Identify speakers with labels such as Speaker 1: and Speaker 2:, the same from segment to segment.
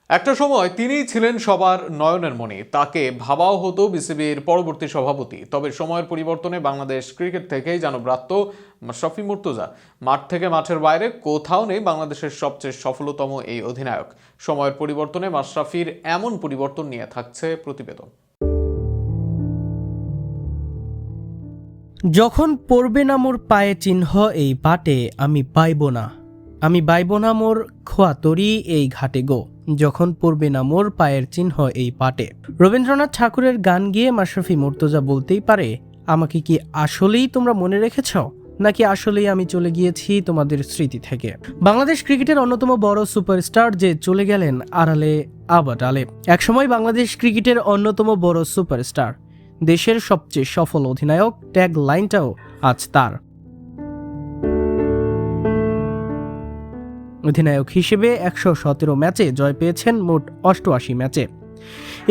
Speaker 1: একটা সময় তিনিই ছিলেন সবার নয়নের মণি, তাকে ভাবাও হতো বিসিবির পরবর্তী সভাপতি। তবে সময়ের পরিবর্তনে বাংলাদেশ ক্রিকেট থেকেই যেন ব্রাত্য মাশরাফি মুর্তজা। মাঠ থেকে মাঠের বাইরে কোথাও নেই বাংলাদেশের সবচেয়ে সফলতম এই অধিনায়ক। সময়ের পরিবর্তনে মাশরাফির এমন পরিবর্তন নিয়ে থাকছে প্রতিবেদন।
Speaker 2: যখন পড়বে না মোর পায়ে চিহ্ন এই পাটে, আমি বাইব না মোর খোয়া তরি এই ঘাটে গো। যখন পড়বে না মোর পায়ের চিহ্ন এই পাটে। রবীন্দ্রনাথ ঠাকুরের গান গিয়ে মাশরাফি মুর্তজা বলতেই পারে, আমাকে কি আসলেই তোমরা মনে রেখেছ, নাকি আসলেই আমি চলে গিয়েছি তোমাদের স্মৃতি থেকে। বাংলাদেশ ক্রিকেটের অন্যতম বড় সুপারস্টার যে চলে গেলেন আড়ালে আবাটালে। একসময় বাংলাদেশ ক্রিকেটের অন্যতম বড় সুপারস্টার, দেশের সবচেয়ে সফল অধিনায়ক, ট্যাগ লাইনটাও আজ তার। অধিনায়ক হিসেবে ১১৭ ম্যাচে জয় পেয়েছেন মোট ৮৮ ম্যাচে।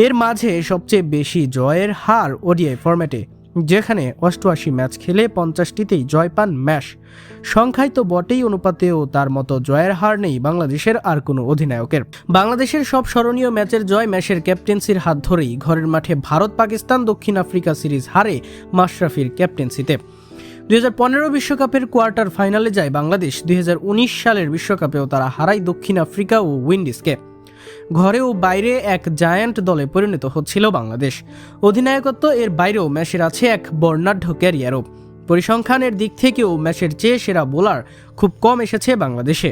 Speaker 2: এর মাঝে সবচেয়ে বেশি জয়ের হার ওডিআই ফরম্যাটে, যেখানে ৮৮ ম্যাচ খেলে ৫০টিতেই জয় পান ম্যাশ। সংখ্যায় তো বটেই, অনুপাতেও তার মতো জয়ের হার নেই বাংলাদেশের আর কোনো অধিনায়কের। বাংলাদেশের সব স্মরণীয় ম্যাচের জয় ম্যাশের ক্যাপ্টেন্সির হাত ধরেই। ঘরের মাঠে ভারত পাকিস্তান দক্ষিণ আফ্রিকা সিরিজ হারে মাশরাফির ক্যাপ্টেন্সিতে। ২০১৫ বিশ্বকাপের কোয়ার্টার ফাইনালে যায় বাংলাদেশ। ২০১৯ সালের বিশ্বকাপেও তারা হারায় দক্ষিণ আফ্রিকা ও উইন্ডিজকে। ঘরে ও বাইরে এক জায়ান্ট দলে পরিণত হচ্ছিল বাংলাদেশ। অধিনায়কত্ব এর বাইরেও ম্যাশের আছে এক বর্ণাঢ্য ক্যারিয়ারও। পরিসংখ্যানের দিক থেকেও ম্যাশের চেয়ে সেরা বোলার খুব কম এসেছে বাংলাদেশে।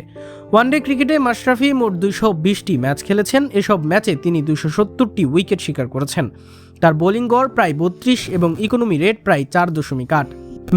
Speaker 2: ওয়ানডে ক্রিকেটে মাশরাফি মোট ২২০টি ম্যাচ খেলেছেন। এসব ম্যাচে তিনি ২৭০টি উইকেট শিকার করেছেন। তার বোলিং গড় প্রায় ৩২ এবং ইকোনমি রেট প্রায় ৪.৮।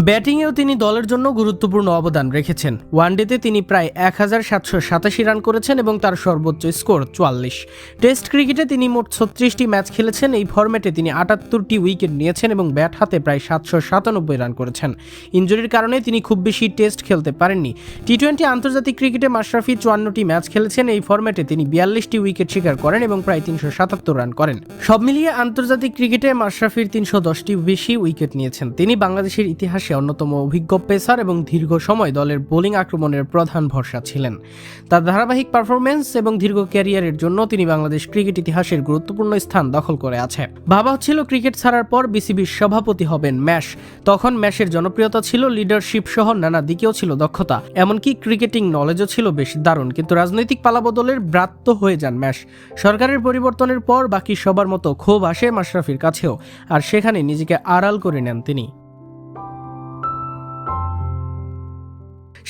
Speaker 2: ব্যাটিংয়েও তিনি দলের জন্য গুরুত্বপূর্ণ অবদান রেখেছেন। ওয়ানডেতে তিনি প্রায় ১৭৮৭ রান করেছেন এবং তার সর্বোচ্চ স্কোর ৪৪। টেস্ট ক্রিকেটে তিনি মোট ৩৬টি ম্যাচ খেলেছেন। এই ফরম্যাটে তিনি ৭৮টি উইকেট নিয়েছেন এবং ব্যাট হাতে প্রায় ৭৯৭ রান করেছেন। ইনজুরির কারণে তিনি খুব বেশি টেস্ট খেলতে পারেননি। টি-২০ আন্তর্জাতিক ক্রিকেটে মাশরাফি ৫৪টি ম্যাচ খেলেছেন। এই ফরম্যাটে তিনি ৪২টি উইকেট শিকার করেন এবং প্রায় ৩৭৭ রান করেন। সব মিলিয়ে আন্তর্জাতিক ক্রিকেটে মাশরাফির ৩১০টি বেশি উইকেট নিয়েছেন। তিনি বাংলাদেশের ইতিহাসে অন্যতম অভিজ্ঞ পেসার এবং দীর্ঘ সময় দলের বোলিং আক্রমণের প্রধান ভরসা ছিলেন। তার ধারাবাহিক পারফরমেন্স এবং দীর্ঘ ক্যারিয়ারের জন্য তিনি বাংলাদেশ ক্রিকেট ইতিহাসের গুরুত্বপূর্ণ স্থান দখল করে আছে। ভাবা হচ্ছিল ক্রিকেট ছাড়ার পর বিসিবির সভাপতি হবেন ম্যাশ। তখন ম্যাশের জনপ্রিয়তা ছিল, লিডারশিপ সহ নানা দিকেও ছিল দক্ষতা, এমনকি ক্রিকেটিং নলেজও ছিল বেশ দারুণ। কিন্তু রাজনৈতিক পালাবদলের ব্রাত্য হয়ে যান ম্যাশ। সরকারের পরিবর্তনের পর বাকি সবার মতো ক্ষোভ আসে মাশরাফির কাছেও, আর সেখানে নিজেকে আড়াল করে নেন তিনি।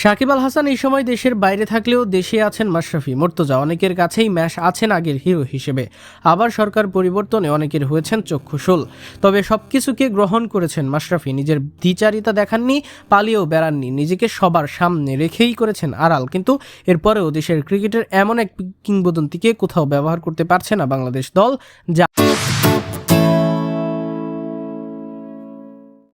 Speaker 2: সাকিব আল হাসান এই সময় দেশের বাইরে থাকলেও দেশে আছেন মাশরাফি মুর্তজা। অনেকের কাছেই ম্যাশ আছেন আগের হিরো হিসেবে। আবার সরকার পরিবর্তনে অনেকের হয়েছেন চক্ষুশূল। তবে সবকিছুকে গ্রহণ করেছেন মাশরাফি। নিজের দ্বিচারিতা দেখাননি, পালিয়েও বেড়াননি, নিজেকে সবার সামনে রেখেই করেছেন আড়াল। কিন্তু এরপরেও দেশের ক্রিকেটের এমন এক কিংবদন্তিকে কোথাও ব্যবহার করতে পারছে না বাংলাদেশ দল, যা